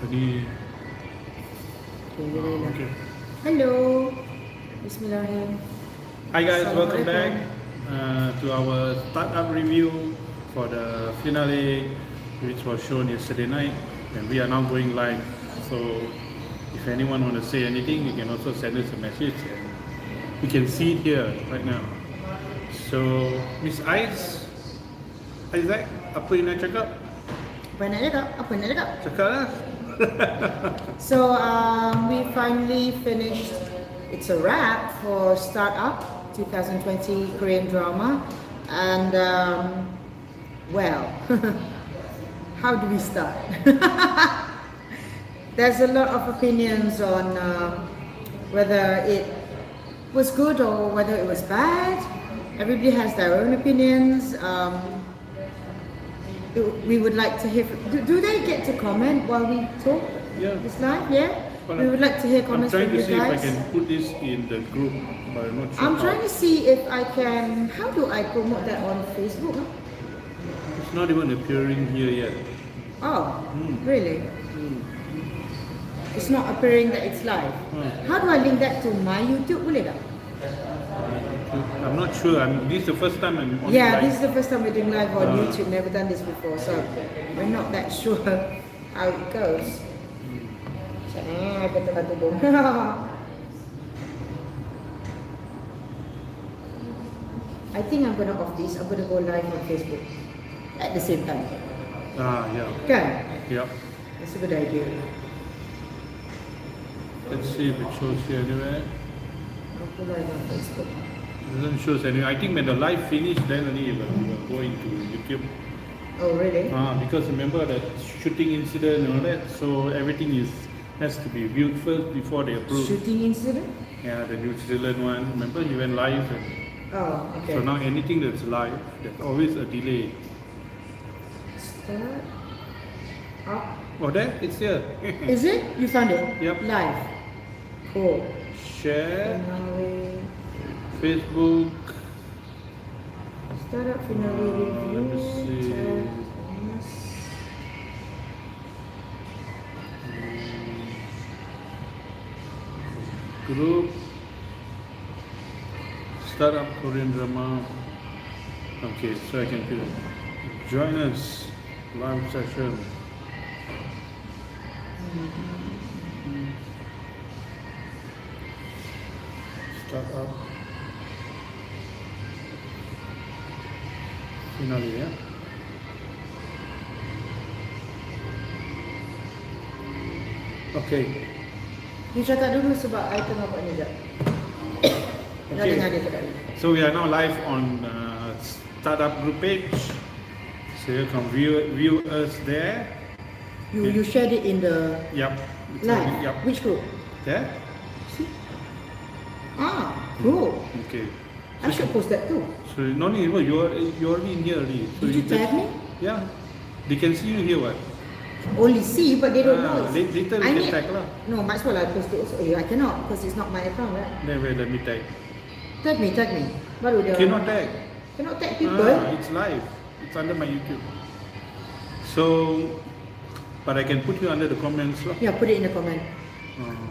Ini. Okay. Hello. Bismillahirrahmanirrahim. Hi guys, welcome back to our startup review for the finale, which was shown yesterday night, and we are now going live. So, if anyone want to say anything, you can also send us a message, and we can see it here right now. So, Miss Isaac, apa yang nak cakap? Apa nak cakap? Cakap lah. So we finally finished. It's a wrap for Startup 2020 Korean drama, and well, how do we start? There's a lot of opinions on whether it was good or whether it was bad. Everybody has their own opinions. We would like to hear. Do they get to comment while we talk? Yeah. This live, yeah. But we would like to hear comments from you guys. I'm trying to see if I can put this in the group, but I'm not sure. I'm trying to see if I can. How do I promote that on Facebook? It's not even appearing here yet. Oh, really? It's not appearing that it's live. How do I link that to my YouTube? Boleh tak? I'm not sure. This is the first time I'm on Yeah, live. this is the first time we're doing live on YouTube. Never done this before, so we're not that sure how it goes. I think I'm gonna off this. I'm gonna go live on Facebook at the same time. Yeah. Kan? Yeah. That's a good idea. Let's see if it shows here anywhere. I'll go live on Facebook. It doesn't show anywhere. I think when the live finish, then only it will go into YouTube. Oh, really? Because remember that shooting incident and all that, so everything has to be viewed first before they approve. Shooting incident? Yeah, the New Zealand one. Remember, you went live. Oh, okay. So now anything that's live, there's always a delay. Start up. Oh, there, it's here. Is it? You found it? Yep. Live. Cool. Share. Finale. Facebook. Startup finale review. Let me see. Group. Startup Korean drama. Okay, so I can feel it. Join us. Live session. Startup. Finale, ya. Okay. You cakap dulu sebab I tengah buat ni sekejap. Okay. So we are now live on Startup group page. So you can view us there. You shared it in the Yep. live? Yep. Which group? There. See? Ah, cool. Okay. I should post that too. So no need. You're already in here already. So Did you tag me? Yeah. They can see you here. What? Only see, but they don't know. Later we can tag lah. No, might as well I post it also. I cannot because it's not my account, right? Then wait, let me tag. Tag me. Baru dia. Cannot tag. Cannot tag people. It's live. It's under my YouTube. So, but I can put you under the comments lah. Yeah, put it in the comment.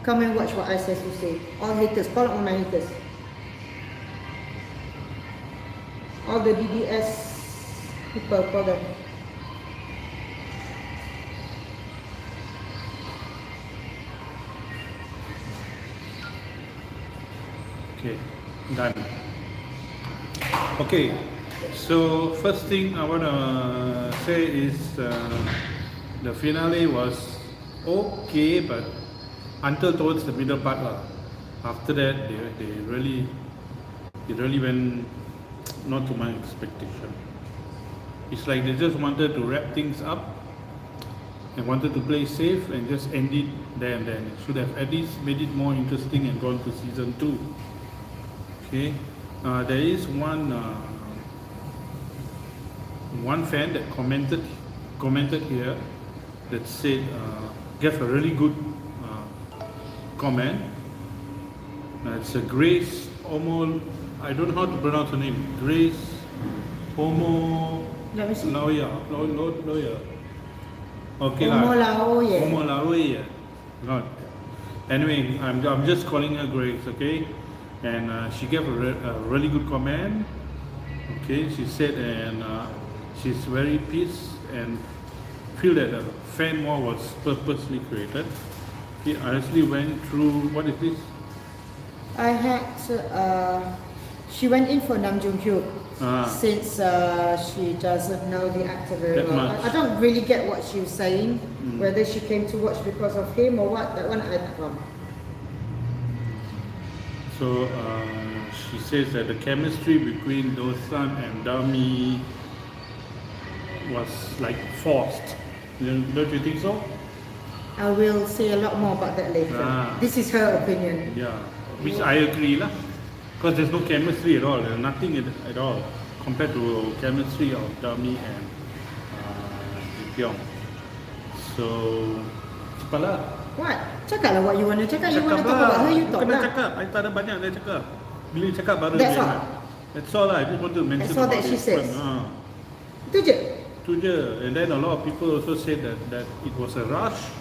Come and watch what I says to say. All haters, call out all my haters. All the DDS people, call them. Okay, done. Okay, so first thing I want to say is the finale was okay, but until towards the middle part lah. After that, it really went not to my expectation. It's like they just wanted to wrap things up and wanted to play safe and just end it there and then. It should have at least made it more interesting and gone to season 2. Okay, there is one fan that commented here that said gave a really good comment. It's a Grace Omo. I don't know how to pronounce her name. Grace Omo. Let me see. Lawyer. Okay Umur lah. lawe. Umur lawe ya. Not. Anyway, I'm just calling her Grace, okay? And she gave a really good comment. Okay, she said, and she's very pissed and feel that the fan wall was purposely created. He honestly went through, what is this? I had she went in for Nam Jung Hyuk since she doesn't know the actor very That well. much. I don't really get what she was saying, whether she came to watch because of him or what. That one I don't know. So she says that the chemistry between Dosan and Dami was like forced. Don't you think so? I will say a lot more about that later. This is her opinion. Yeah, which I agree lah. Because there's no chemistry at all. There's nothing at all compared to chemistry of Dami and Pyong. So, cepat lah. What? Cakap lah what you want to cakap. You want to Cakap talk about her, you talk Kena lah. cakap. I tak ada banyak nak cakap. Bila cakap baru That's dia all? nak. That's all lah. I just want to mention That's all that about she it. says? Itu je? Itu je. And then a lot of people also said that it was a rush.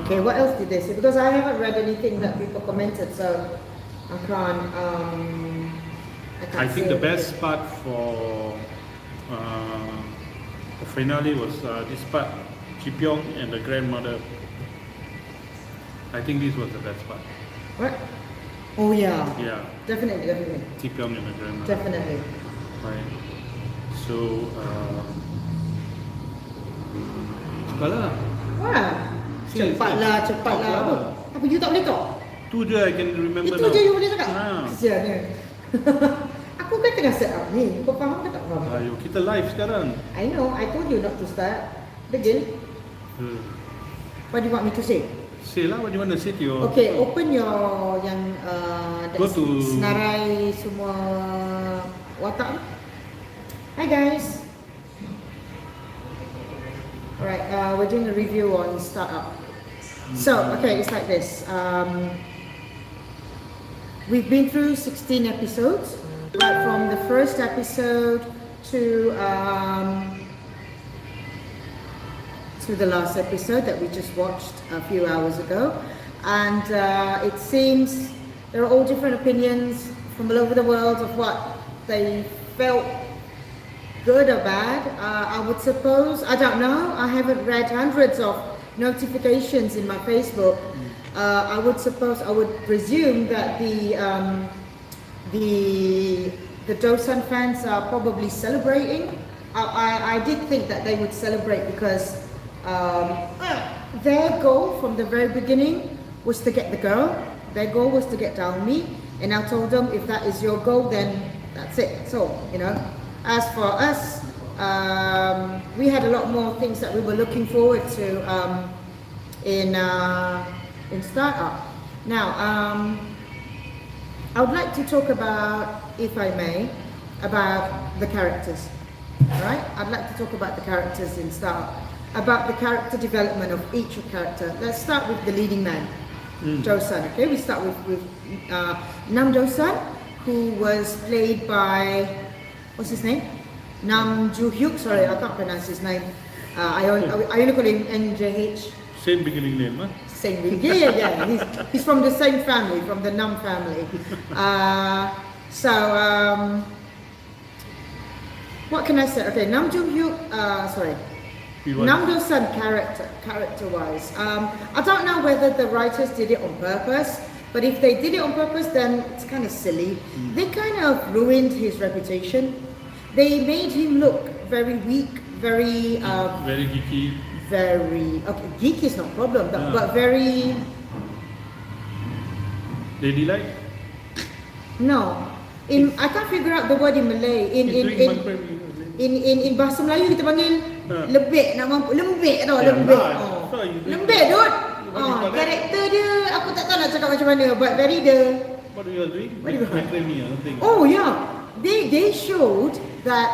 Okay, what else did they say? Because I haven't read anything that people commented, so I can't I think say the best anything. part for the finale was this part, Ji Pyong and the grandmother. I think this was the best part. What? Oh yeah. Yeah, Definitely. Ji Pyong and the grandmother. Definitely. Right. So, cepatlah. Wah. Cepatlah. Apa you tak boleh talk? Tu je I can remember Itu now. je you boleh cakap? Ha. Kesiannya. Aku kan tengah set up ni. Kau faham ke tak faham? Ayo, kita live sekarang. I know, I told you not to start. Begin. What do you want me to say? Say lah what you want to say to your... Okay, open your yang Go to- senarai semua watak. Hi guys. Alright, we're doing a review on Startup. So, okay, it's like this. We've been through 16 episodes, right from the first episode to the last episode that we just watched a few hours ago. And it seems there are all different opinions from all over the world of what they felt good or bad. I would suppose, I don't know, I haven't read hundreds of notifications in my Facebook. I would presume that the Dosan fans are probably celebrating. I did think that they would celebrate because their goal from the very beginning was to get the girl. Their goal was to get Dalmi, and I told them if that is your goal, then that's it. So you know, as for us, we had a lot more things that we were looking forward to in Startup. Now, I would like to talk about, if I may, about the characters. Right? I'd like to talk about the characters in Startup, about the character development of each character. Let's start with the leading man, Dosan. Okay, we start with Nam Dosan, who was played by, what's his name? Nam Joo Hyuk. Sorry, I can't pronounce his name. I only call him NJH. Same beginning name, huh? Same beginning. Yeah. He's from the same family, from the Nam family. What can I say? Okay, Nam Joo Hyuk. Nam Dosan character-wise, I don't know whether the writers did it on purpose, but if they did it on purpose, then it's kind of silly. They kind of ruined his reputation. They made him look very weak, very geeky. okay, geeky is not a problem, but very... Ladylike? No. I can't figure out the word in Malay. In bahasa Melayu kita panggil lebih, nak mampu lembik tau, lembik. Lembik dude. Karakter dia aku tak tahu nak cakap macam mana, but very the... What are you doing? What do you something. Oh yeah. They showed that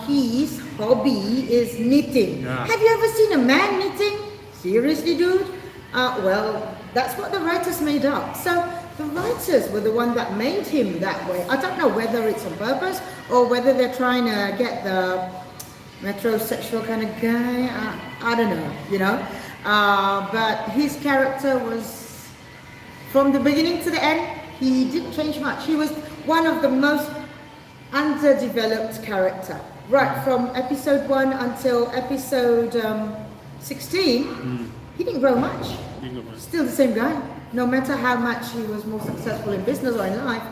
his hobby is knitting. Yeah. Have you ever seen a man knitting? Seriously, dude? Well, that's what the writers made up. So the writers were the one that made him that way. I don't know whether it's on purpose or whether they're trying to get the metrosexual kind of guy. I don't know, you know. But his character was, from the beginning to the end, he didn't change much. He was one of the most underdeveloped character. Right from episode 1 until episode 16, he didn't grow much. Still the same guy. No matter how much he was more successful in business or in life,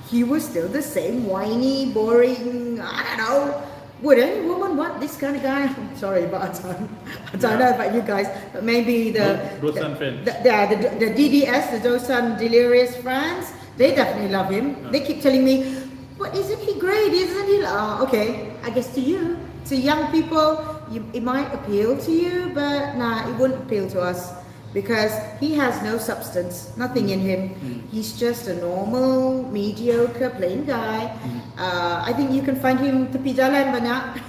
he was still the same whiny, boring, I don't know. Would any woman want this kind of guy? I'm sorry, but I don't know about you guys, but maybe the DDS, the Dosan Delirious fans, they definitely love him. They keep telling me, but isn't he great? Isn't he? Okay, I guess to you, to young people, it might appeal to you, but nah, it wouldn't appeal to us. Because he has no substance, nothing in him. He's just a normal, mediocre, plain guy. I think you can find him tepi jalan banyak.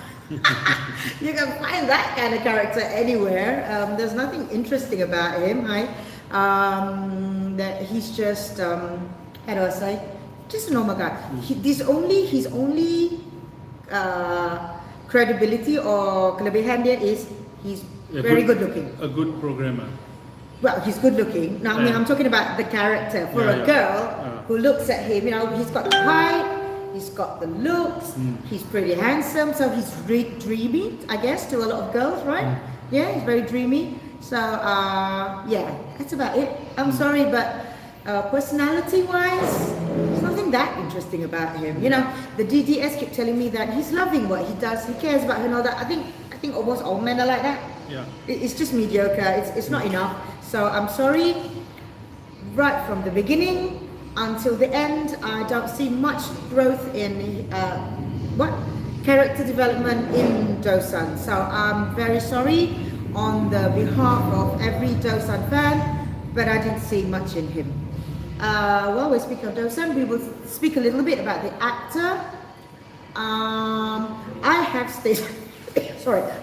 You can find that kind of character anywhere. There's nothing interesting about him, right? That he's just, how do I say? Just a normal guy. His only credibility or kelebihan dia is he's very good looking. A good programmer. Well, he's good looking. Now, I mean, I'm talking about the character. For a girl who looks at him, you know, he's got the height, he's got the looks, he's pretty handsome, so he's really dreamy, I guess, to a lot of girls, right? Yeah, he's very dreamy. So, yeah, that's about it. I'm sorry, but personality-wise, there's nothing that interesting about him. You know, the DDS keep telling me that he's loving what he does, he cares about her and all that. I think almost all men are like that. Yeah. It's just mediocre. It's not enough. So I'm sorry. Right from the beginning until the end, I don't see much growth in character development in Dosan. So I'm very sorry on the behalf of every Dosan fan, but I didn't see much in him. While we speak of Dosan, we will speak a little bit about the actor.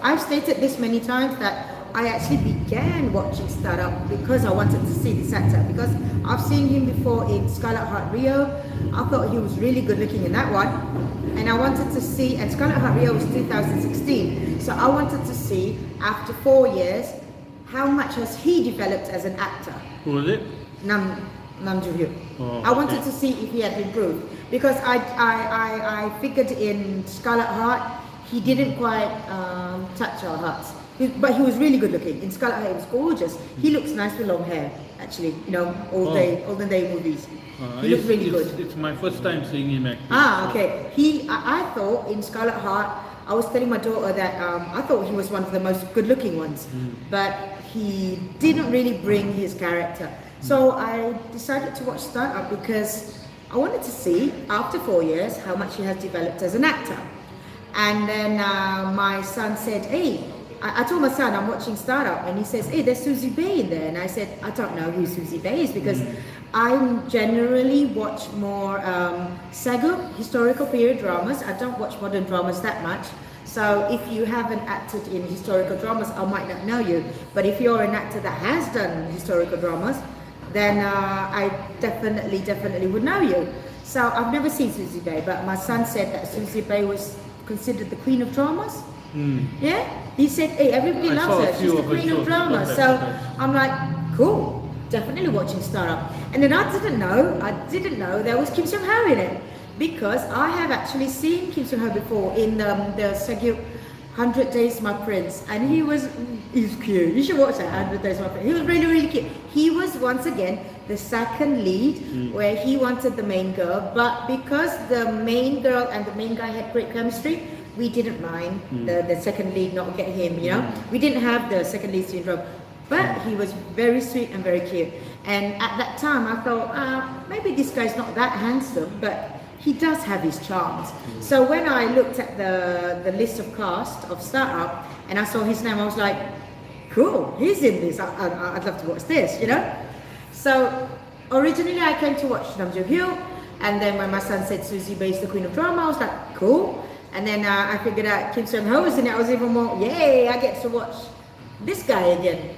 I've stated this many times that I actually began watching Startup because I wanted to see this actor, because I've seen him before in Scarlet Heart Rio. I thought he was really good looking in that one, and I wanted to see, and Scarlet Heart Rio was 2016, so I wanted to see after 4 years how much has he developed as an actor. Who was it? Nam Joo-hyuk. Oh, I wanted to see if he had improved, because I figured in Scarlet Heart he didn't quite touch our hearts. But he was really good looking. In Scarlet Heart, he was gorgeous. He looks nice with long hair, actually. You know, olden day movies. He looked really good. It's my first time seeing him actually. Okay. I thought in Scarlet Heart, I was telling my daughter that I thought he was one of the most good looking ones. But he didn't really bring his character. So I decided to watch Startup because I wanted to see, after 4 years, how much he has developed as an actor. And then my son said, hey, I told my son I'm watching Startup, and he says, hey, there's Susie Bay in there. And I said, I don't know who Susie Bay is, because I generally watch more Sagu, historical period dramas. I don't watch modern dramas that much. So if you haven't acted in historical dramas, I might not know you. But if you're an actor that has done historical dramas, then I definitely would know you. So I've never seen Susie Bay, but my son said that Susie Bay was considered the queen of dramas. Yeah, he said, hey, everybody loves her, she's the queen of drama. So I'm like, cool, definitely watching Startup. And then I didn't know there was Kim Seung-ho in it, because I have actually seen Kim Seung-ho before in the Sagyuk 100 Days My Prince, and he's cute. You should watch that, 100 Days My Prince. He was really cute. He was once again the second lead, where he wanted the main girl, but because the main girl and the main guy had great chemistry, we didn't mind the second lead not get him, you know. We didn't have the second lead syndrome, but he was very sweet and very cute. And at that time I thought, maybe this guy's not that handsome, but he does have his charms. So when I looked at the list of cast of Startup and I saw his name, I was like, cool, he's in this. I'd love to watch this, you know. So originally I came to watch Nam Joo-hyuk, and then when my son said Susie Bay is the queen of drama, I was like, cool. And then I figured out Kim Seung-ho was in it. I was even more, yay, I get to watch this guy again.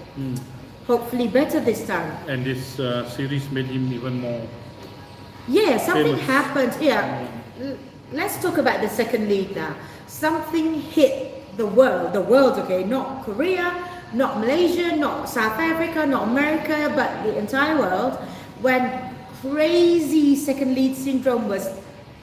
Hopefully better this time. And this series made him even more. Yeah, something famous. happened. Yeah, let's talk about the second lead now. Something hit the world, okay, not Korea, not Malaysia, not South Africa, not America, but the entire world, when crazy second lead syndrome was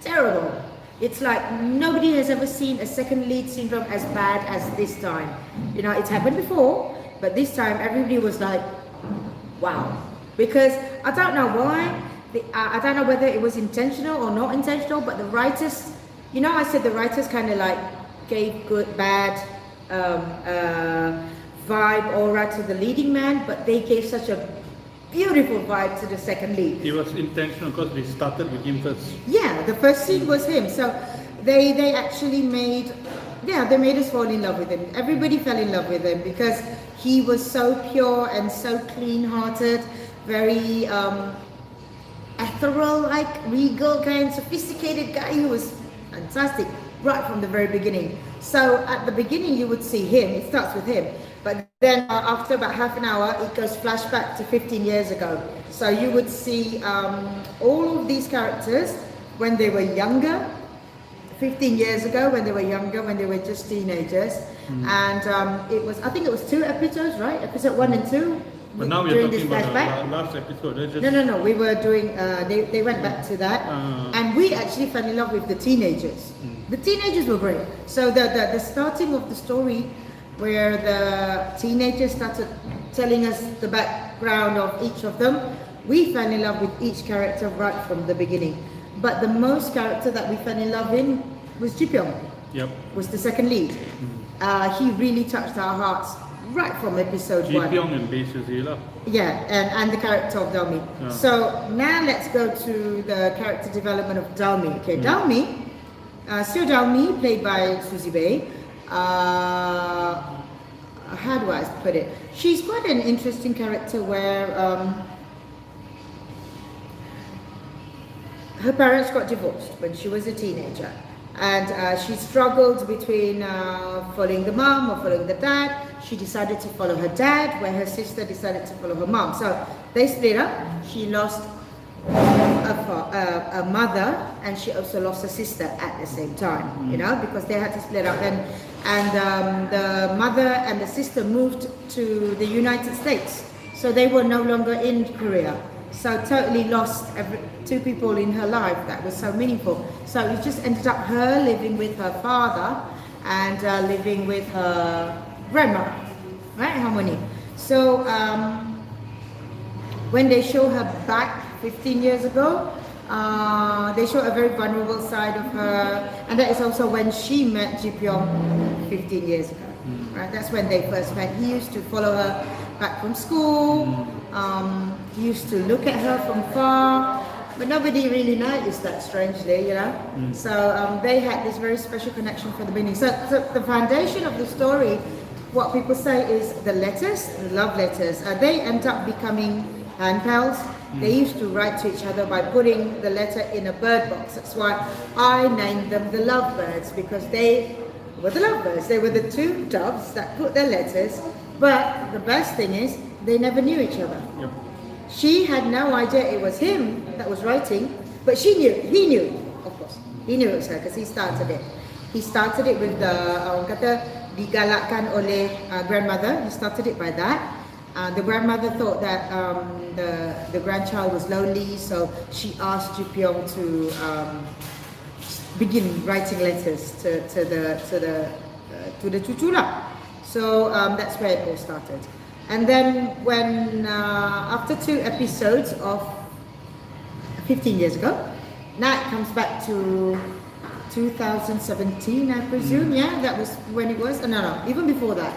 terrible. It's like nobody has ever seen a second lead syndrome as bad as this time. You know, it's happened before, but this time everybody was like, wow. Because I don't know why, I don't know whether it was intentional or not intentional, but the writers, you know, I said the writers kind of like gave good, bad vibe, aura to the leading man, but they gave such a beautiful vibe to the second lead. It was intentional because we started with him first. Yeah, the first scene was him. So they actually made, they made us fall in love with him. Everybody fell in love with him because he was so pure and so clean-hearted, very ethereal, like regal kind, sophisticated guy who was fantastic right from the very beginning. So at the beginning you would see him, it starts with him, but then after about half an hour it goes flashback to 15 years ago. So you would see all of these characters when they were younger, 15 years ago, when they were younger, when they were just teenagers. And it was, I think it was 2 episodes, right? Episode 1 and 2. But now we're talking about the last episode. No, we were doing, they went back to that. And we actually fell in love with the teenagers. The teenagers were great. So the starting of the story where the teenagers started telling us the background of each of them, we fell in love with each character right from the beginning. But the most character that we fell in love in was Ji Pyong. Yep. Was the second lead. He really touched our hearts right from episode 1. Ji Pyong and Bae Suzy. Yeah, and the character of Dalmi. Yeah. So now let's go to the character development of Dalmi. Okay, Dalmi, Seo Dalmi, played by Suzy Bae. How do I put it? She's quite an interesting character where her parents got divorced when she was a teenager, and she struggled between following the mom or following the dad. She decided to follow her dad, where her sister decided to follow her mom. So they split up. She lost a mother, and she also lost a sister at the same time, you know, because they had to split up. And the mother and the sister moved to the United States, so they were no longer in Korea. So totally lost 2 people in her life that was so meaningful. So it just ended up her living with her father and living with her grandma, right, Harmony. So when they show her back 15 years ago, they show a very vulnerable side of her, and that is also when she met Ji Pyong 15 years ago. Right? That's when they first met. He used to follow her back from school. He used to look at her from far, but nobody really noticed that, strangely, you know. So they had this very special connection from the beginning. So the foundation of the story, what people say is the letters, the love letters, they end up becoming pen pals. They used to write to each other by putting the letter in a bird box. That's why I named them the lovebirds, because they were the lovebirds. They were the 2 doves that put their letters, but the best thing is they never knew each other. Yep. She had no idea it was him that was writing, but she knew, he knew, of course. He knew it was her because he started it. He started it with the, orang kata, digalakkan oleh grandmother. He started it by that. The grandmother thought that the grandchild was lonely, so she asked Ji Pyong to begin writing letters to the cucu lah. So that's where it all started. And then when after 2 episodes of 15 years ago, now it comes back to 2017, I presume. Yeah, that was when it was. No, even before that.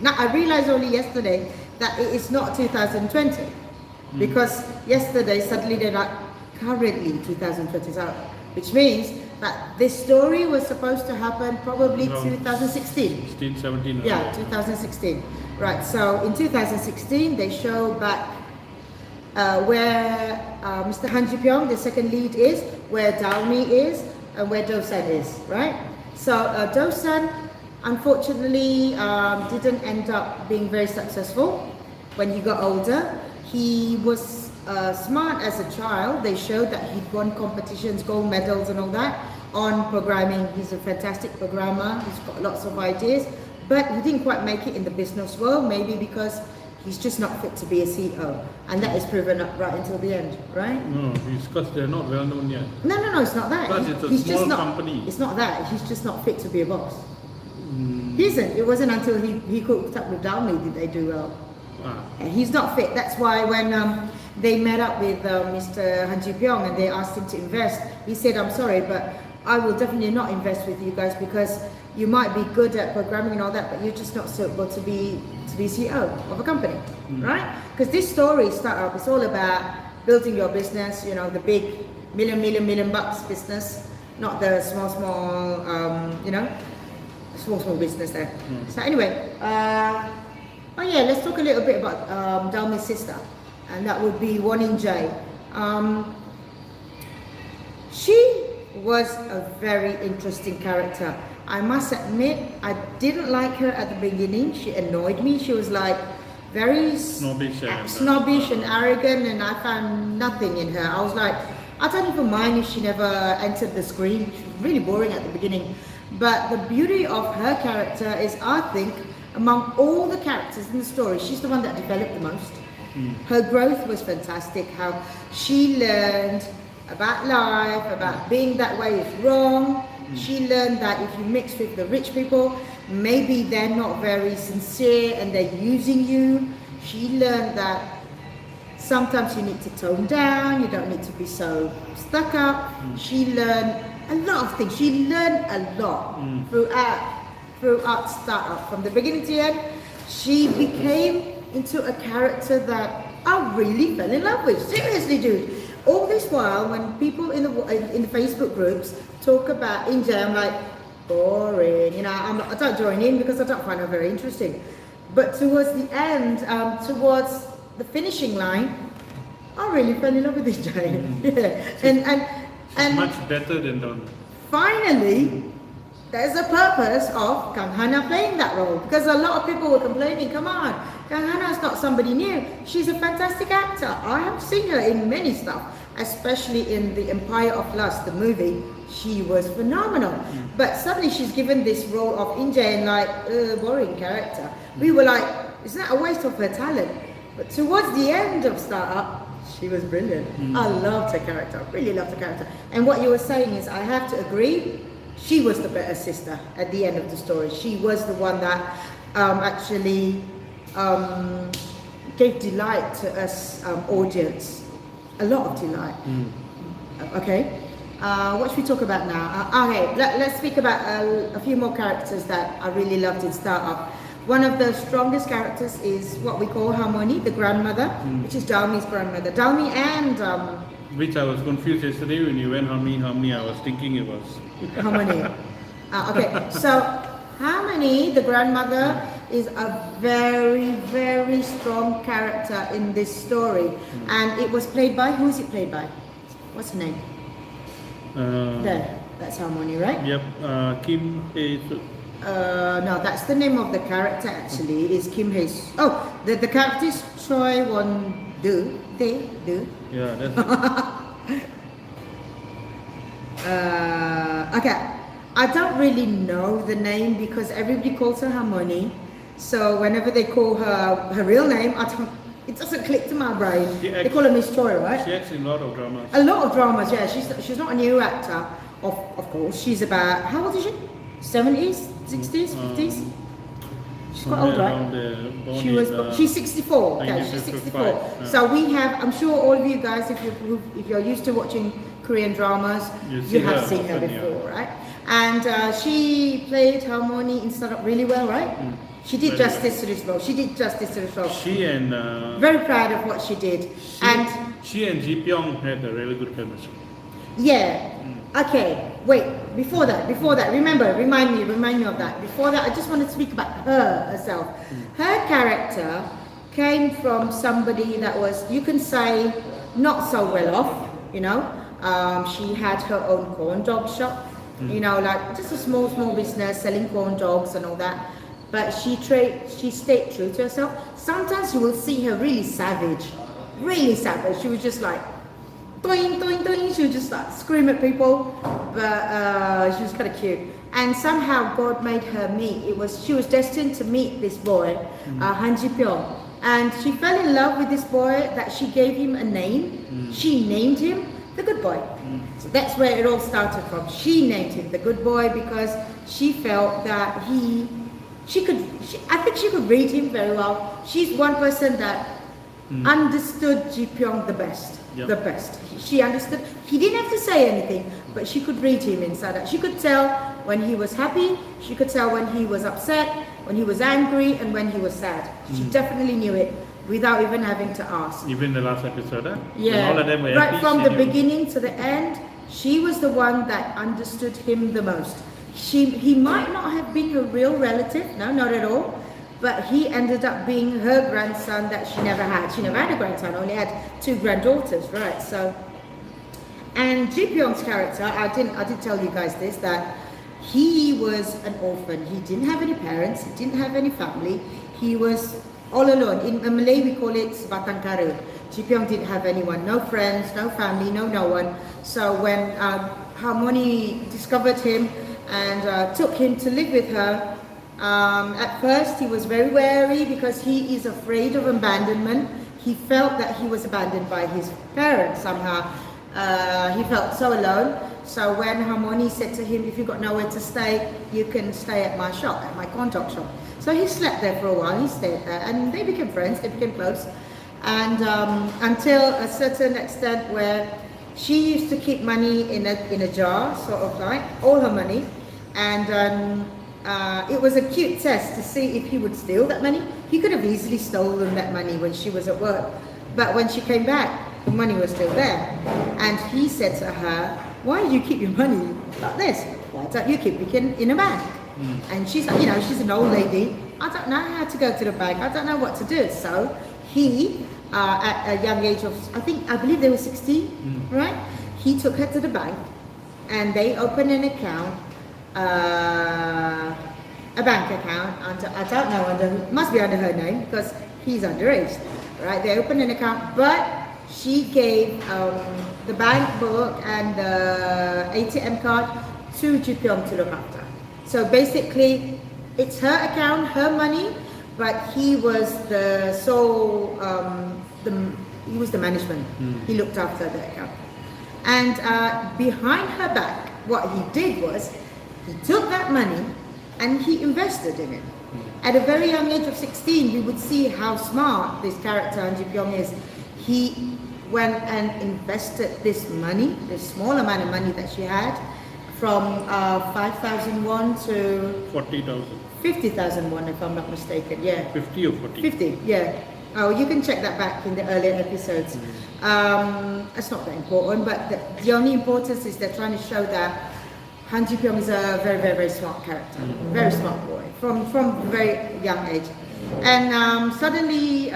Now I realized only yesterday that it is not 2020, because yesterday suddenly they're like currently 2020, which means that this story was supposed to happen probably 2016. 17. Yeah, 2016. Right, so in 2016 they show back where Mr. Han Ji Pyong, the second lead, is, where Dalmi is, and where Do-san is, right? So Do-san unfortunately didn't end up being very successful when he got older. He was smart as a child. They showed that he'd won competitions, gold medals and all that. on programming. He's a fantastic programmer. He's got lots of ideas, but he didn't quite make it in the business world, maybe because he's just not fit to be a CEO, and that is proven up right until the end, right? No, it's because they're not well known yet. No, it's not that. Plus, it's a He's small just not, company. It's not that. He's just not fit to be a boss. He isn't. It wasn't until he hooked up with Dalmi did they do well. And he's not fit. That's why when they met up with Mr. Han Ji Pyong and they asked him to invest, he said, "I'm sorry, but I will definitely not invest with you guys because you might be good at programming and all that, but you're just not suitable to be CEO of a company," right? Because this story, startup, is all about building your business, you know, the big million bucks business, not the small, you know, small business there. So anyway, oh yeah, let's talk a little bit about Dalmi's sister, and that would be Won In Jae. She was a very interesting character. I must admit, I didn't like her at the beginning. She annoyed me. She was like very snobbish and arrogant, and I found nothing in her. I was like, I don't even mind if she never entered the screen. She was really boring at the beginning. But the beauty of her character is, I think, among all the characters in the story, she's the one that developed the most. Her growth was fantastic. How she learned about life, about being that way is wrong. She learned that if you mix with the rich people, maybe they're not very sincere and they're using you. She learned that sometimes you need to tone down, you don't need to be so stuck up. She learned a lot of things. She learned a lot throughout startup. From the beginning to the end, she became into a character that I really fell in love with. Seriously, dude. All this while, when people in the Facebook groups talk about In Jae, I'm like, boring. You know, I don't join in because I don't find her very interesting. But towards the end, towards the finishing line, I really fell in love with In Jae. Yeah. And much better than Don. Finally, there's a purpose of Kang Hana playing that role, because a lot of people were complaining, come on, Kang Hana's not somebody new. She's a fantastic actor. I have seen her in many stuff, especially in The Empire of Lust, the movie. She was phenomenal. But suddenly she's given this role of In Jae and like, boring character. We were like, isn't that a waste of her talent? But towards the end of Startup, she was brilliant. I loved her character, really loved her character. And what you were saying is, I have to agree, she was the better sister at the end of the story. She was the one that actually gave delight to us audience, a lot of delight. Okay, what should we talk about now? Okay, let's speak about a few more characters that I really loved in Startup. One of the strongest characters is what we call Harmony, the grandmother, which is Dalmi's grandmother. Dalmi and which I was confused yesterday when you went Harmony, I was thinking it was Harmony. Okay, so Harmony, the grandmother, is a very strong character in this story, and it was played by, who is it played by? What's her name? There, that's Harmony, right? Yep, Kim Hae-soo. No, that's the name of the character actually, is Kim Hae-soo. Oh, the character is Choi Won-do. Yeah, that's okay, I don't really know the name because everybody calls her Harmony. So whenever they call her real name, it doesn't click to my brain. They call her Miss Choi, right? She acts in a lot of dramas. A lot of dramas, yeah. She's not a new actor, of course. She's about, how old is she? 70s, 60s, 50s? She's quite old, right? She's 64. Okay, she's 64. Yeah. So we have, I'm sure all of you guys, if you're used to watching Korean dramas, you have seen her before, right? And she played Harmony in Startup really well, right? She did justice to this role. She did justice to this role. She and very proud of what she did. She and Ji Pyong had a really good chemistry. Yeah. Okay. Wait. Before that. Remind me of that. Before that, I just want to speak about her herself. Her character came from somebody that was, you can say, not so well off. You know, she had her own corn dog shop. You know, like just a small business selling corn dogs and all that. But she stayed true to herself. Sometimes you will see her really savage. She was just like toing, toing, toing. She would just like scream at people, but she was kind of cute. And somehow God made her meet. She was destined to meet this boy, Han Ji Pyong, and she fell in love with this boy. That she gave him a name. She named him the Good Boy. So that's where it all started from. She named him the Good Boy because she felt that I think she could read him very well. She's one person that understood Ji Pyong the best. Yep. The best. She understood. He didn't have to say anything, but she could read him inside out. She could tell when he was happy, she could tell when he was upset, when he was angry, and when he was sad. She definitely knew it without even having to ask. Even the last episode, Yeah, all of them were right happy, from she the knew. beginning to the end, she was the one that understood him the most. He might not have been her real relative, no, not at all, but he ended up being her grandson that she never had. She never had a grandson, only had 2 granddaughters, right? So, and Ji Pyong's character, I did tell you guys this, that he was an orphan. He didn't have any parents, he didn't have any family. He was all alone. In Malay, we call it Batang Kara. Ji Pyong didn't have anyone, no friends, no family, no one. So when Harmony discovered him and took him to live with her, at first he was very wary because he is afraid of abandonment. He felt that he was abandoned by his parents somehow. He felt so alone. So when Harmony said to him, if you've got nowhere to stay, you can stay at my shop, at my contact shop. So he slept there for a while, he stayed there, and they became friends, they became close. And until a certain extent where she used to keep money in a jar, sort of like, all her money. And it was a cute test to see if he would steal that money. He could have easily stolen that money when she was at work. But when she came back, the money was still there. And he said to her, why do you keep your money like this? Why don't you keep it in a bank? And she's like, she's an old lady. I don't know how to go to the bank. I don't know what to do. So he, at a young age of, I believe they were 16, right? He took her to the bank and they opened an account, a bank account, I don't know, must be under her name because he's underage, right? They opened an account, but she gave the bank book and the ATM card to Ji Pyong to look after. So basically, it's her account, her money, but he was the sole, he was the management. He looked after the account. And behind her back, what he did was, he took that money and he invested in it. At a very young age of 16, we would see how smart this character, Han Ji Pyong, is. He went and invested this money, this small amount of money that she had, from 5,000 won to 40,000. 50,000 won, if I'm not mistaken. Yeah. 50 or 40? 50. Yeah. Oh, you can check that back in the earlier episodes. It's not that important, but the only importance is they're trying to show that Han Ji Pyong is a very, very, very smart character, very smart boy from a very young age, and suddenly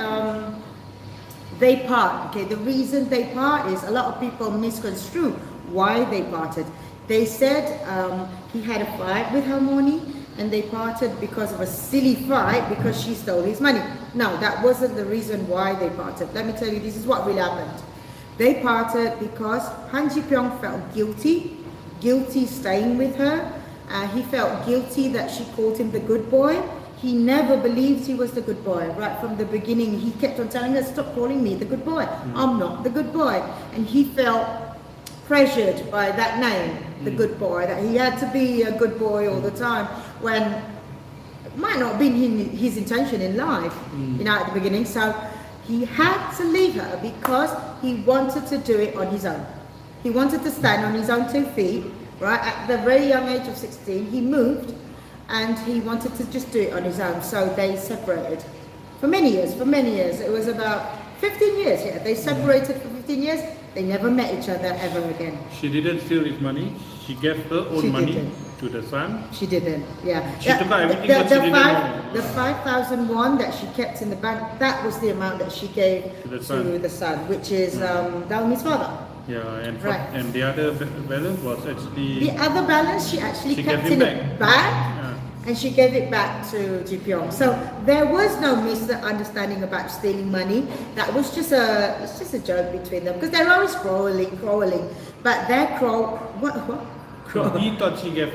they part. Okay, the reason they part is a lot of people misconstrue why they parted. They said he had a fight with Harmony and they parted because of a silly fight because she stole his money. No, that wasn't the reason why they parted. Let me tell you, this is what really happened. They parted because Han Ji Pyong felt guilty staying with her. He felt guilty that she called him the good boy. He never believed he was the good boy. Right from the beginning, he kept on telling her, stop calling me the good boy. I'm not the good boy. And he felt pressured by that name, the good boy, that he had to be a good boy all the time, when it might not have been his intention in life, at the beginning. So he had to leave her because he wanted to do it on his own. He wanted to stand on his own 2 feet, right? At the very young age of 16, he moved and he wanted to just do it on his own. So they separated for many years, It was about 15 years, yeah. They separated for 15 years. They never met each other ever again. She didn't steal his money. She gave her own money to the son. She didn't, yeah. She took out everything, but she didn't know. The 5,000 won that she kept in the bank, that was the amount that she gave to the son, which is Dalmi's father. Yeah, and the other balance was actually... The other balance she actually kept in a bag and she gave it back to Ji Pyong. So there was no misunderstanding about stealing money. That was just a joke between them, because they're always quarreling. But their what? So he thought she gave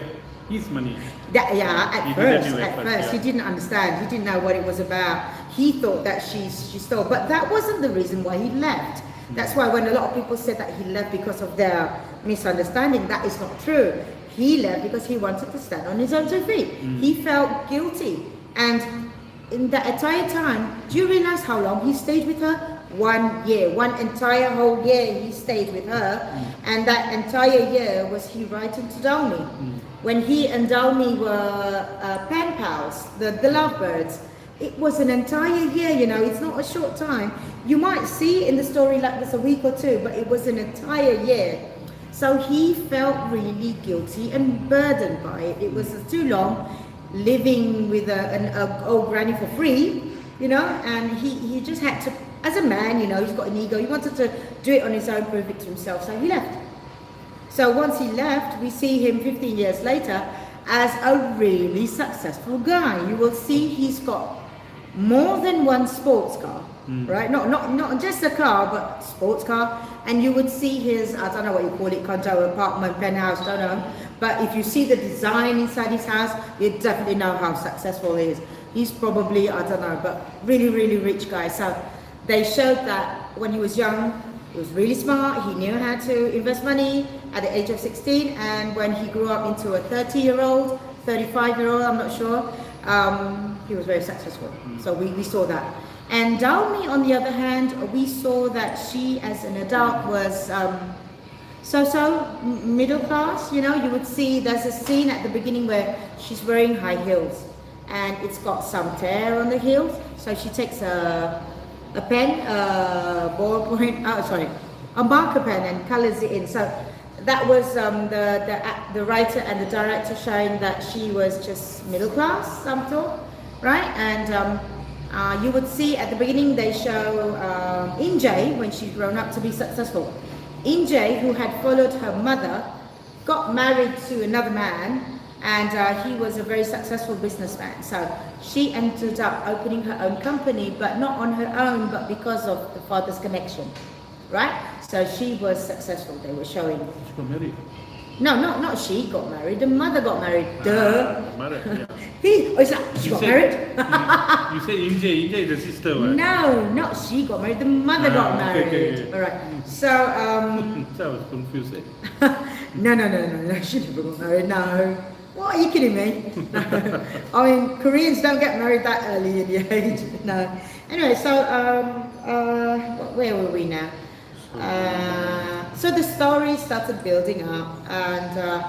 his money. At first, he didn't understand. He didn't know what it was about. He thought that she stole, but that wasn't the reason why he left. That's why when a lot of people said that he left because of their misunderstanding, that is not true. He left because he wanted to stand on his own 2 feet. He felt guilty, and in that entire time, do you realize how long he stayed with her? 1 year, one entire whole year he stayed with her, and that entire year was he writing to Daomi. When he and Daomi were pen pals, the lovebirds, it was an entire year, you know, it's not a short time. You might see in the story like this a week or two, but it was an entire year. So he felt really guilty and burdened by it. It was too long living with an old granny for free, you know, and he just had to, as a man, you know, he's got an ego, he wanted to do it on his own, prove it to himself, so he left. So once he left, we see him 15 years later as a really successful guy. You will see he's got more than one sports car, right? Not just a car, but sports car. And you would see his, I don't know what you call it, condo, apartment, penthouse, don't know. But if you see the design inside his house, you definitely know how successful he is. He's probably, I don't know, but really rich guy. So they showed that when he was young, he was really smart. He knew how to invest money at the age of 16. And when he grew up into a 30-year-old, 35-year-old, I'm not sure, he was very successful. So we saw that. And Daomi, on the other hand, we saw that she, as an adult, was so middle class. You know, you would see there's a scene at the beginning where she's wearing high heels, and it's got some tear on the heels. So she takes a pen, a marker pen, and colors it in. So that was the writer and the director showing that she was just middle class, some thought, right? And you would see at the beginning they show Injae when she's grown up to be successful. Injae, who had followed her mother, got married to another man, and he was a very successful businessman. So she ended up opening her own company, but not on her own, but because of the father's connection, right? So she was successful, they were showing. She got married. No, not she got married, the mother got married. Duh. Mother, yeah. She got married? You say Injae is the sister, right? No, not she got married, the mother got married. Okay. Alright, so So I was confused. No, she never got married, no. What, are you kidding me? No. I mean, Koreans don't get married that early in the age. No. Anyway, so where were we now? So the story started building up, and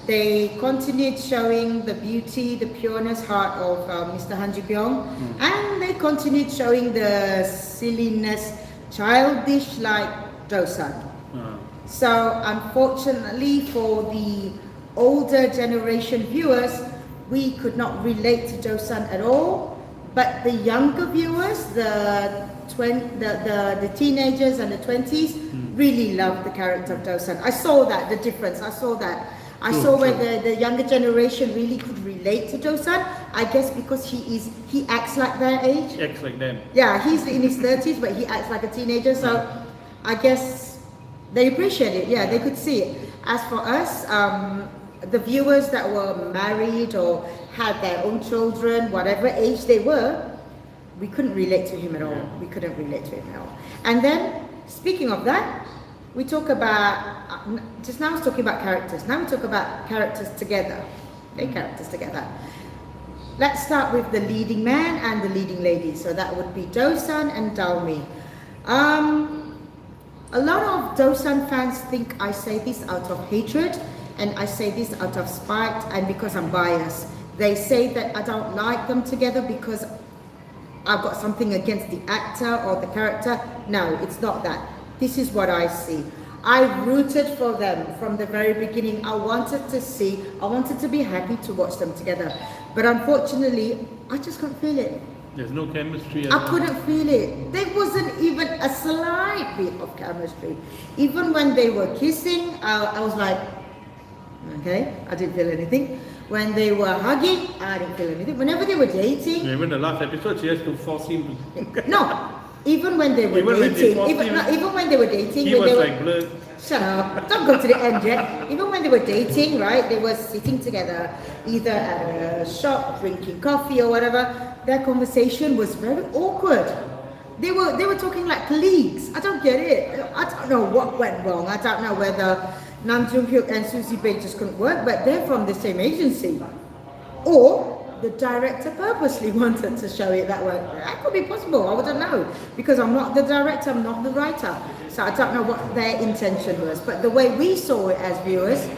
they continued showing the beauty, the pureness heart of Mr. Han Ji Pyong, and they continued showing the silliness, childish like Do-san. So unfortunately for the older generation viewers, we could not relate to Do-san at all, but the younger viewers, the teenagers and the 20s really loved the character of Do-san. I saw that, the difference, I saw that. I saw where the younger generation really could relate to Do-san, I guess because he acts like their age. Acts like them. Yeah, he's in his 30s, but he acts like a teenager, so I guess they appreciate it, yeah, they could see it. As for us, the viewers that were married or had their own children, whatever age they were, we couldn't relate to him at all. We couldn't relate to him at all. And then, speaking of that, we talk about, just now I was talking about characters, now we talk about characters together. Okay, characters together. Let's start with the leading man and the leading lady. So that would be Do-san and Daomi. A lot of Do-san fans think I say this out of hatred, and I say this out of spite and because I'm biased. They say that I don't like them together because I've got something against the actor or the character. No, it's not that. This is what I see. I rooted for them from the very beginning. I wanted to be happy to watch them together. But unfortunately, I just couldn't feel it. There's no chemistry. I couldn't feel it. There wasn't even a slight bit of chemistry. Even when they were kissing, I was like, okay, I didn't feel anything. When they were hugging, I didn't feel anything. Whenever they were dating, Even the last episode, she has to force him to. no. Even when they were Even when they dating, forced even, him, no, even when they were dating, He when was they were, like blurred. shut up, don't go to the end yet. Even when they were dating, right, they were sitting together, either at a shop, drinking coffee or whatever, their conversation was very awkward. They were talking like colleagues. I don't get it. I don't know what went wrong. I don't know whether Nam Jung Hyuk and Susie Bae just couldn't work, but they're from the same agency. Or the director purposely wanted to show it that way. That could be possible. I wouldn't know, because I'm not the director, I'm not the writer. So I don't know what their intention was. But the way we saw it as viewers,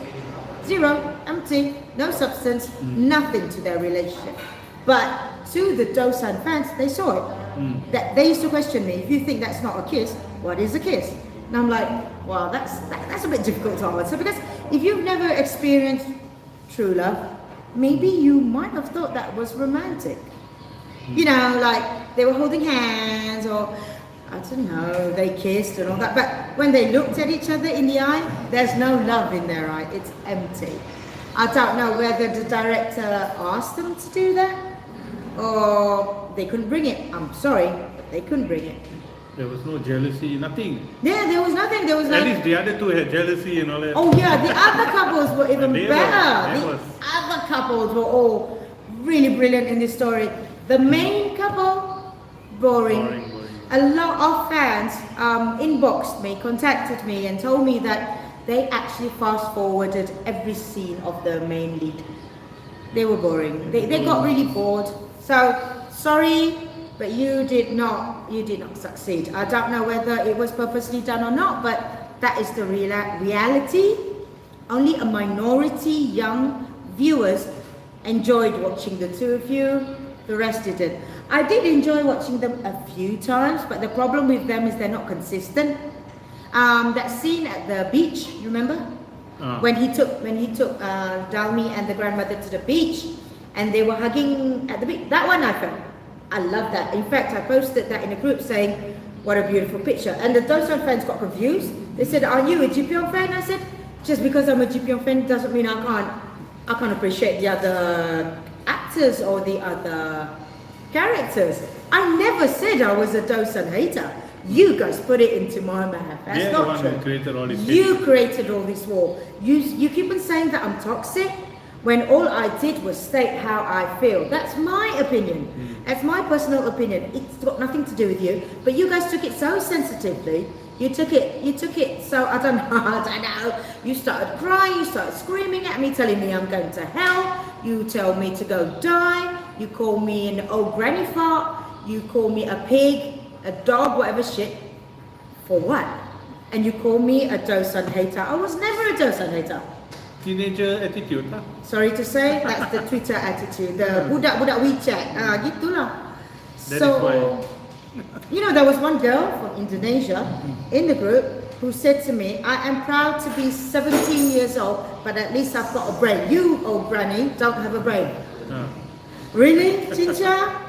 zero, empty, no substance, nothing to their relationship. But to the Dosan fans, they saw it. That they used to question me, if you think that's not a kiss, what is a kiss? And I'm like, well, that's a bit difficult to answer, because if you've never experienced true love, maybe you might have thought that was romantic. You know, like they were holding hands, or I don't know, they kissed and all that. But when they looked at each other in the eye, there's no love in their eye. It's empty. I don't know whether the director asked them to do that, or they couldn't bring it. I'm sorry, but they couldn't bring it. There was no jealousy, nothing. Yeah, there was nothing. There was At like, least the other two had jealousy and all that. oh yeah, the other couples were even They better. were- The other couples were all really brilliant in this story. The main couple, boring. Boring. A lot of fans inboxed me, contacted me, and told me that they actually fast forwarded every scene of the main lead. They were boring. They got really bored. So sorry, but you did not succeed. I don't know whether it was purposely done or not, but that is the reality. Only a minority young viewers enjoyed watching the two of you. The rest didn't. I did enjoy watching them a few times, but the problem with them is they're not consistent. That scene at the beach, remember? When he took Dalmi and the grandmother to the beach, and they were hugging at the beach. That one I felt. I love that. In fact, I posted that in a group saying, what a beautiful picture. And the Dosan fans got confused. They said, are you a Jipyong fan? I said, just because I'm a Jipyong fan doesn't mean I can't appreciate the other actors or the other characters. I never said I was a Dosan hater. You guys put it into my mouth. That's not true. Created all this You created all this war. You keep on saying that I'm toxic, when all I did was state how I feel. That's my opinion. That's my personal opinion. It's got nothing to do with you. But you guys took it so sensitively. You took it so, I don't know. You started crying, you started screaming at me, telling me I'm going to hell. You tell me to go die. You call me an old granny fart. You call me a pig, a dog, whatever shit. For what? And you call me a Dosan hater. I was never a Dosan hater. Teenager attitude, huh? Sorry to say, that's the Twitter attitude. The budak-budak WeChat. Gitulah. That So, is why. you know, there was one girl from Indonesia in the group who said to me, I am proud to be 17 years old, but at least I've got a brain. You, old granny, don't have a brain. Really, Chincha?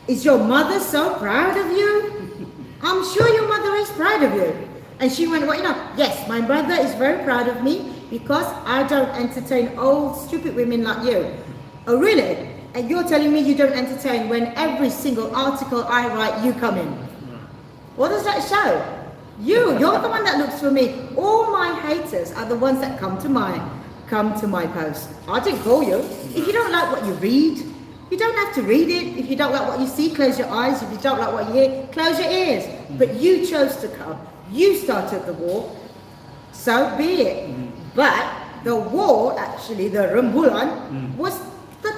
Is your mother so proud of you? I'm sure your mother is proud of you. And she went, well, you know, yes, my mother is very proud of me because I don't entertain old, stupid women like you. Oh, really? And you're telling me you don't entertain when every single article I write, you come in. What does that show? You're the one that looks for me. All my haters are the ones that come to my post. I didn't call you. If you don't like what you read, you don't have to read it. If you don't like what you see, close your eyes. If you don't like what you hear, close your ears. But you chose to come. You started the war. So be it. But the war, actually, the rembulan, was the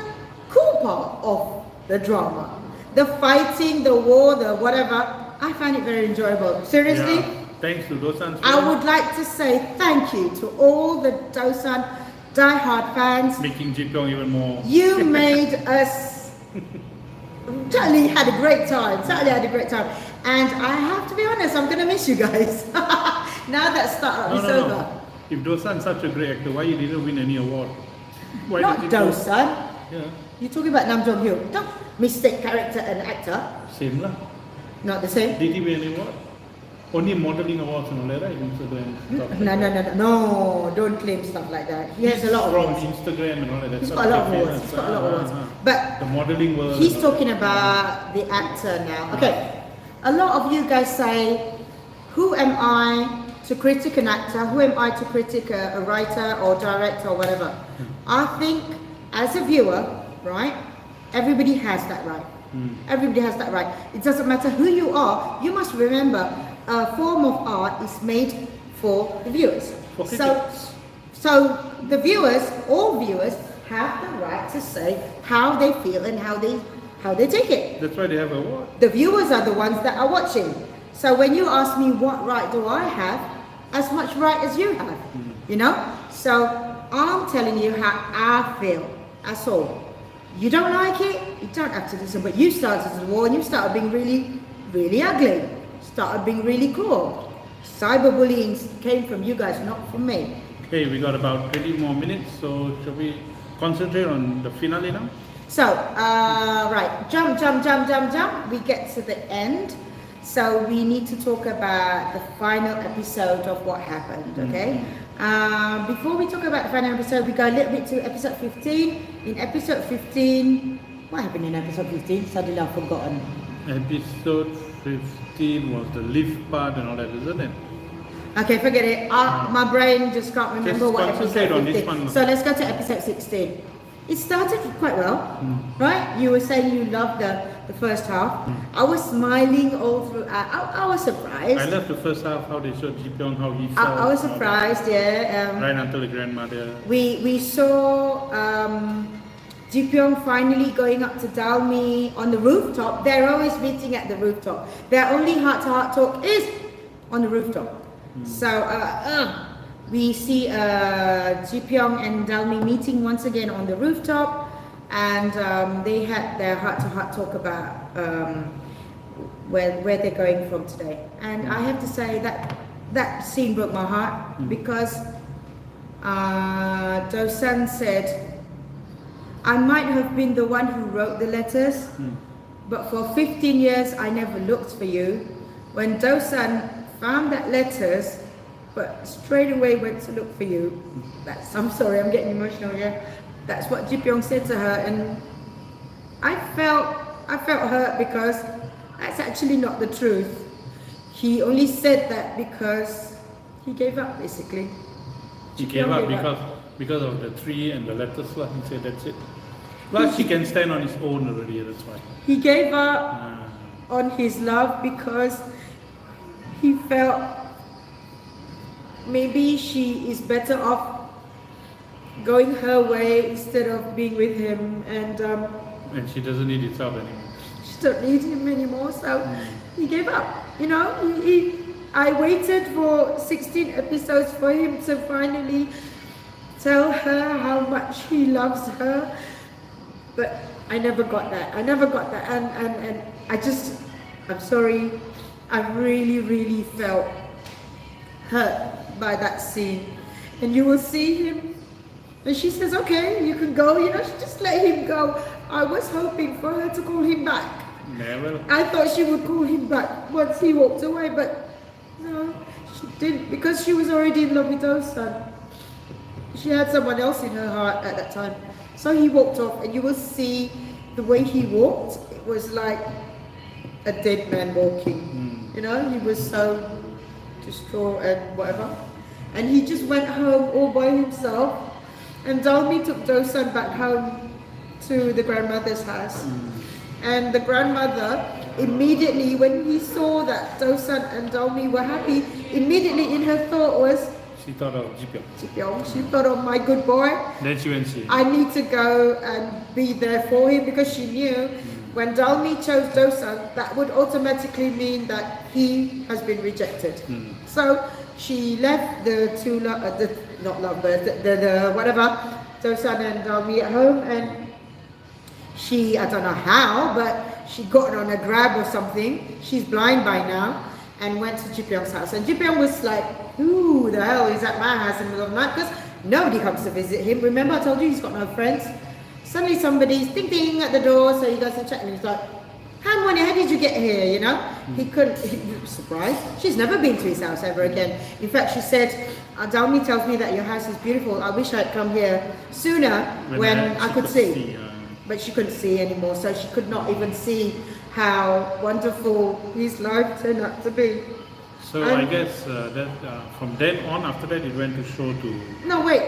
cool part of the drama. The fighting, the war, the whatever, I find it very enjoyable. Seriously, thanks to Dosan. I would like to say thank you to all the Dosan die-hard fans. Making Jipyong even more. You made us totally had a great time. And I have to be honest, I'm going to miss you guys. Now that startup is over. No. If Dosan's such a great actor, why you didn't win any award? Why Not did you go- Dosan. Yeah, You're talking about Nam Jong Hyuk. Don't mistake character and actor. same lah. Not the same. Did he win any award? only modeling awards and all that, right? Instagram stuff. No, don't claim stuff like that. He has a lot of from awards. Instagram and all that. He's got a lot of awards. He's got a lot of awards. But the modeling world. he's talking about the actor now. Okay, a lot of you guys say, who am I to critique an actor? Who am I to critique a writer or director or whatever? I think as a viewer, right, everybody has that right. Everybody has that right. It doesn't matter who you are. You must remember, a form of art is made for the viewers. For So the viewers, all viewers, have the right to say how they feel and how they take it. That's why they have awards. The viewers are the ones that are watching. So when you ask me what right do I have, as much right as you have, you know? So I'm telling you how I feel, that's all. You don't like it, you don't have to listen, but you started the war and you started being really, really ugly. Started being really cruel. Cyberbullying came from you guys, not from me. Okay, we got about 20 more minutes, so shall we concentrate on the finale now? So, right, jump. We get to the end. So we need to talk about the final episode of what happened, okay? Before we talk about the final episode, we go a little bit to episode 15. In episode 15, what happened in episode 15? Suddenly I've forgotten. Episode 15 was the lift part and all that, isn't it? Okay, forget it. My brain just can't remember Just what concentrate episode on this 15. one. So let's go to episode 16. It started quite well, right? You were saying you loved the first half. I was smiling all through. I was surprised. I loved the first half, how they showed Ji Pyong, how he felt. I was surprised, yeah. Right until the grandmother. We saw Ji Pyong finally going up to Dalmi on the rooftop. They're always meeting at the rooftop. Their only heart-to-heart talk is on the rooftop. So we see Ji Pyong and Dalmi meeting once again on the rooftop, and they had their heart-to-heart talk about where they're going from today. And I have to say that scene broke my heart because Do-san said, I might have been the one who wrote the letters, but for 15 years I never looked for you. When Do-san found that letters, but straight away went to look for you. I'm sorry, I'm getting emotional here. That's what Ji Pyong said to her, and I felt hurt because that's actually not the truth. He only said that because he gave up, basically. He gave up because of the tree and the letters. He said that's it. Plus, he can stand on his own already. That's why he gave up on his love because he felt maybe she is better off going her way instead of being with him, and she doesn't need his help anymore. She don't need him anymore, so he gave up. You know, I waited for 16 episodes for him to finally tell her how much he loves her, but I never got that. And I'm sorry, I really felt hurt by that scene. And you will see him, and she says, okay, you can go, you know, she just let him go. I was hoping for her to call him back. Never. I thought she would call him back once he walked away, but no, she didn't, because she was already in love with Do-san. She had someone else in her heart at that time. So he walked off, and you will see the way he walked, it was like a dead man walking. You know, he was so distraught and whatever. And he just went home all by himself, and Dalmi took Do-san back home to the grandmother's house. And the grandmother, immediately when he saw that Do-san and Dalmi were happy, immediately in her thought was, she thought of Ji Pyong. She thought of my good boy. Then she went see. I need to go and be there for him, because she knew when Dalmi chose Do-san, that would automatically mean that he has been rejected. So she left the two Do-san and Dalmi at home, and she, I don't know how, but she got on a grab or something. She's blind by now, and went to Ji Pyong's house. And Ji Pyong was like, who the hell is at my house in the middle of the night? Because nobody comes to visit him. Remember I told you he's got no friends? Suddenly somebody's ding ding at the door, so he goes and checks, and he's like, how money, how did you get here, you know? He couldn't, he was surprised. She's never been to his house ever again. In fact, she said, Daumi tells me that your house is beautiful. I wish I'd come here sooner when I could see. But she couldn't see anymore, so she could not even see how wonderful his life turned out to be. So I guess that from then on, after that, it went to show to... No, wait.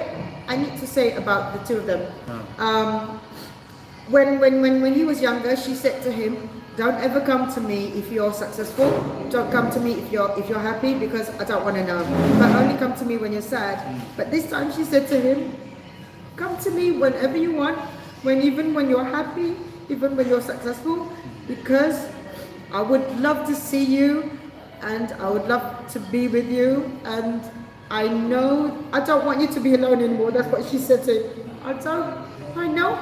I need to say about the two of them. When he was younger, she said to him, "Don't ever come to me if you're successful. Don't come to me if you're happy, because I don't want to know. But only come to me when you're sad." But this time she said to him, "Come to me whenever you want, even when you're happy, even when you're successful, because I would love to see you and I would love to be with you, and I know I don't want you to be alone anymore." That's what she said to him. I know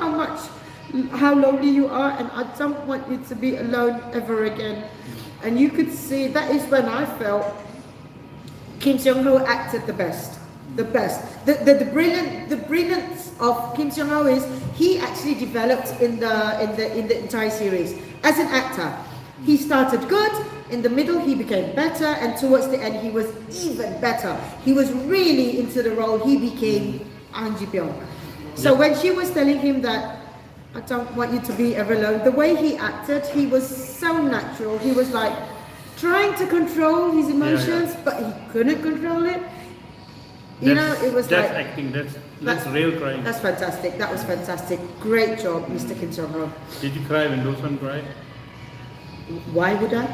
how lonely you are, and I don't want you to be alone ever again. And you could see, that is when I felt Kim Seong-ho acted the best. The brilliance of Kim Seong-ho is he actually developed in the entire series as an actor. He started good, in the middle he became better, and towards the end he was even better. He was really into the role. He became Ahn Ji-pyong. So when she was telling him that, "I don't want you to be ever alone," the way he acted, he was so natural. He was like trying to control his emotions, but he couldn't control it. You know, it was that's like... acting, that's real crying. That's fantastic. That was fantastic. Great job, Mr. Kim Seong-ho. Did you cry when Dosan cried? Why would I?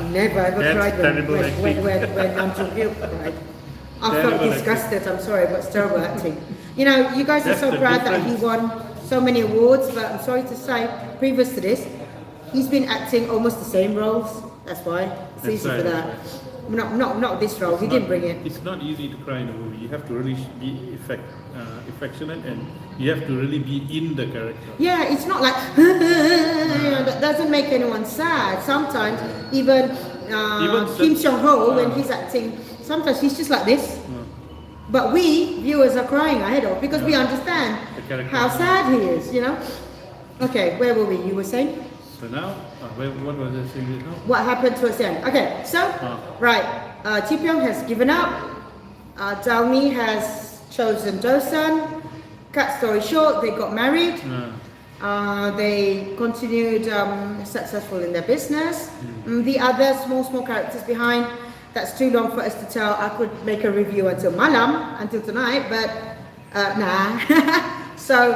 Never ever cried when Nam Jung-hyuk cried. I felt disgusted, I'm sorry, but it's terrible acting. You know, you guys are so proud that he won so many awards, but I'm sorry to say, previous to this, he's been acting almost the same roles. That's why. It's easy for that. Not this role, he didn't bring it. It's not easy to cry in a movie. You have to really be affectionate, and you have to really be in the character. Yeah, it's not like, that doesn't make anyone sad. Sometimes, even Kim Seong-ho, when he's acting, sometimes he's just like this. But we, viewers, are crying our head off because we understand how sad he is, you know? Okay, where were we? You were saying? So now, what was I saying now? What happened towards the end? Okay, so, right, Ji-pyong has given up. Daumi has chosen Do-san. Cut story short, they got married. They continued successful in their business. The other small characters behind, that's too long for us to tell. I could make a review until malam, until tonight, but nah. So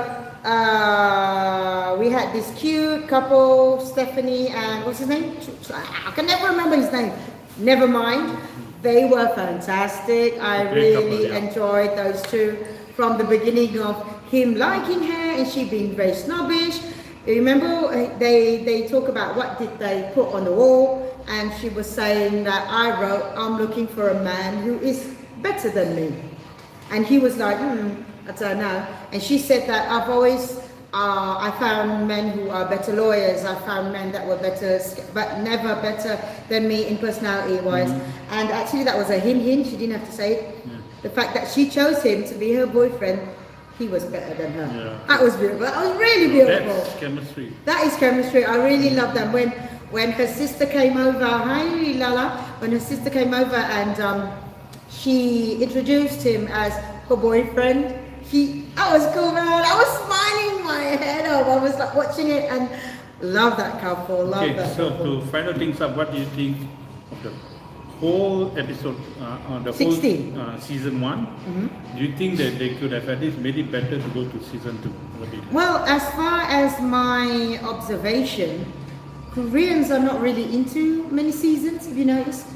we had this cute couple, Stephanie and what's his name? I can never remember his name. Never mind. They were fantastic. I really enjoyed those two from the beginning of him liking her and she being very snobbish. You remember they talk about what did they put on the wall, and she was saying that I wrote, "I'm looking for a man who is better than me," and he was like, I don't know. And she said that I've always I found men who are better lawyers, I found men that were better, but never better than me in personality wise. And actually that was a hint, she didn't have to say it. The fact that she chose him to be her boyfriend, he was better than her. That was beautiful. That was really beautiful. That's chemistry. That is chemistry. I really love them. When her sister came over, hi Lala, when her sister came over and she introduced him as her boyfriend, that was cool, man. I was smiling my head off. I was like watching it and love that couple. Love that couple. To final things up, what do you think of the whole episode, the 16. whole season 1? Do you think that they could have at least made it better to go to season 2? Well, as far as my observation, Koreans are not really into many seasons, have you noticed?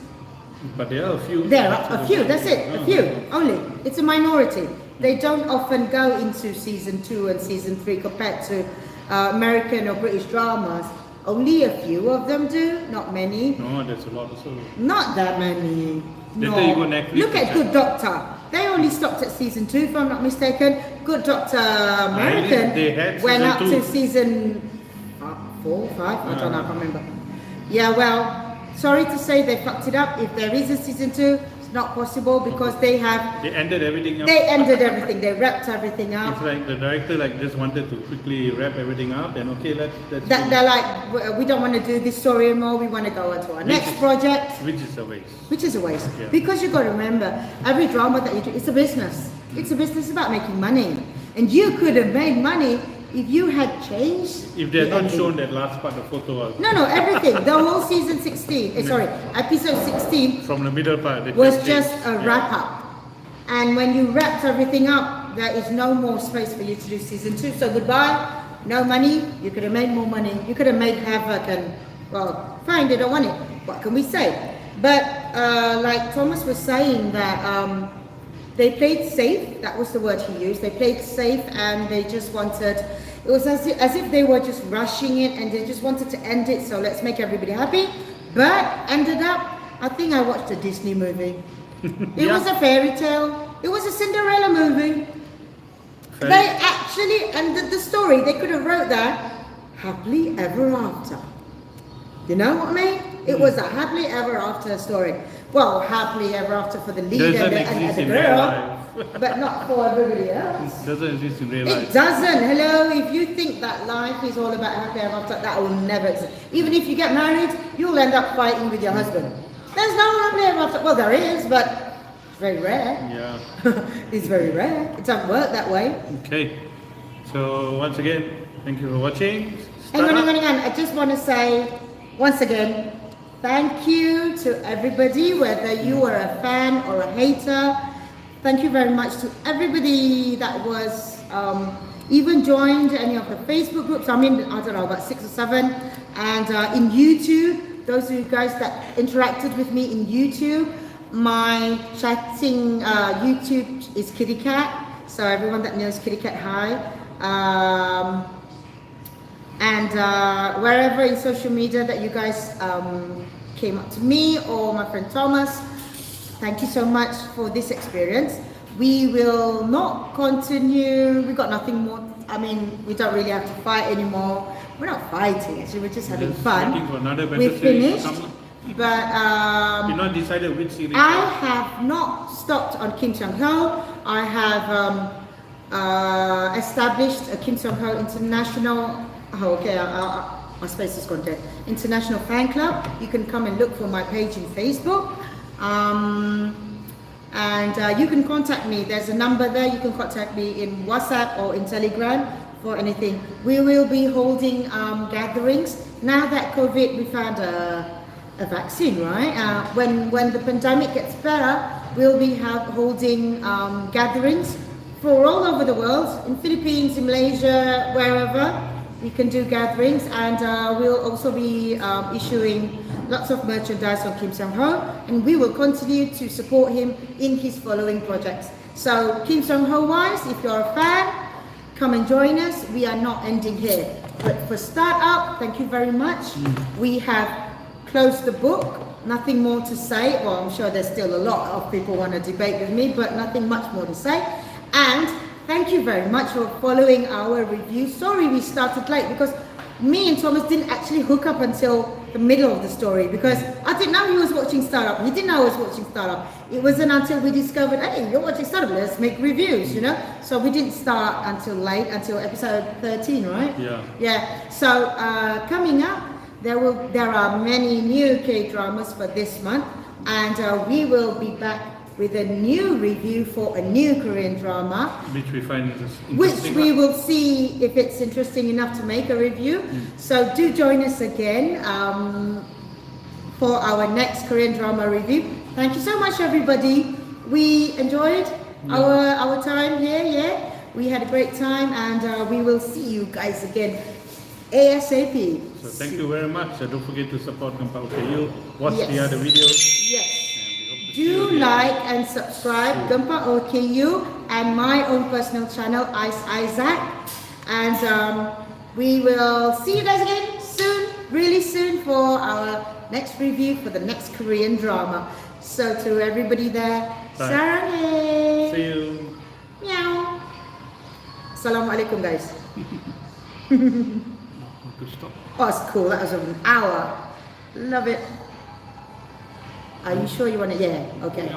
But there are a few. There are a few, that's it, a few, only. It's a minority. They don't often go into season 2 and season 3 compared to American or British dramas. Only a few of them do, not many. No, there's a lot also. Not that many. No. Look at Good Doctor. They only stopped at season 2, if I'm not mistaken. Good Doctor American went up to season 4, 5, I don't know, I can't remember. Yeah, well, sorry to say they fucked it up. If there is a season 2, It's not possible because they have. They ended everything up. They ended everything. They wrapped everything up. It's like the director just wanted to quickly wrap everything up and okay, let's They're like, we don't want to do this story anymore. We want to go on to our next project. Which is a waste. Which is a waste. Yeah. Because you've got to remember, every drama that you do, it's a business. It's a business about making money. And you could have made money if you had changed. If they had not shown that last part, the photo. No, everything. The whole season 16, episode 16. From the middle part. Was just a wrap up. And when you wrapped everything up, there is no more space for you to do season 2. So goodbye, no money. You could have made more money. You could have made havoc and, well, fine, they don't want it. What can we say? But like Thomas was saying that they played safe. That was the word he used. They played safe and they just wanted, it was as if they were just rushing it and they just wanted to end it. So let's make everybody happy. But ended up, I think I watched a Disney movie. It was a fairy tale. It was a Cinderella movie. They actually ended the story. They could have wrote that happily ever after. You know what I mean? It was a happily ever after story. Well, happily ever after for the lead and the girl, but not for everybody else. It doesn't exist in real life. It doesn't. Hello, if you think that life is all about happily ever after, that will never exist. Even if you get married, you'll end up fighting with your husband. There's no happily ever after. Well, there is, but it's very rare. Yeah. It's very rare. It doesn't work that way. Okay. So once again, thank you for watching. Hang on. I just want to say once again, thank you to everybody, whether you are a fan or a hater. Thank you very much to everybody that was even joined any of the Facebook groups. I mean, I don't know, about 6 or 7. And in YouTube, those of you guys that interacted with me in YouTube, my chatting YouTube is Kitty Cat. So everyone that knows Kitty Cat, hi. And wherever in social media that you guys came up to me or my friend Thomas, thank you so much for this experience. We will not continue. We got nothing more. I mean, we don't really have to fight anymore. We're not fighting actually, we're just having fun. We finished. But you're not decided which series. I have not stopped on Kim Sung-ho. I have established a Kim Sung-ho international. Oh, okay, my space is gone dead. International fan club. You can come and look for my page in Facebook. And you can contact me. There's a number there. You can contact me in WhatsApp or in Telegram for anything. We will be holding gatherings. Now that COVID, we found a vaccine, right? When the pandemic gets better, we'll be holding gatherings for all over the world, in Philippines, in Malaysia, wherever. We can do gatherings, and we'll also be issuing lots of merchandise on Kim Sung-ho, and we will continue to support him in his following projects. So Kim Sung-ho wise, if you're a fan, come and join us. We are not ending here. But for startup, thank you very much. We have closed the book. Nothing more to say. Well, I'm sure there's still a lot of people want to debate with me, but nothing much more to say. And thank you very much for following our review. Sorry we started late because me and Thomas didn't actually hook up until the middle of the story, because I didn't know he was watching Startup. He didn't know I was watching Startup. It wasn't until we discovered, hey, you're watching Startup, let's make reviews, you know? So we didn't start until late, until episode 13, right? Yeah. Yeah. So coming up, there are many new K-dramas for this month, and we will be back with a new review for a new Korean drama, which we find interesting. Which we will see if it's interesting enough to make a review. So do join us again for our next Korean drama review. Thank you so much, everybody. We enjoyed our time here. Yeah, we had a great time, and we will see you guys again ASAP. So thank you very much. Don't forget to support Gempa OKU. Watch the other videos. Yes. Do like and subscribe Gempa OKU and my own personal channel, Ice Isaac. And we will see you guys again soon, really soon, for our next review for the next Korean drama. So to everybody there, saranghae. See you. Meow. Assalamualaikum, guys. Oh, it's cool. That was an hour. Love it. Are you sure you want to? Yeah. Okay.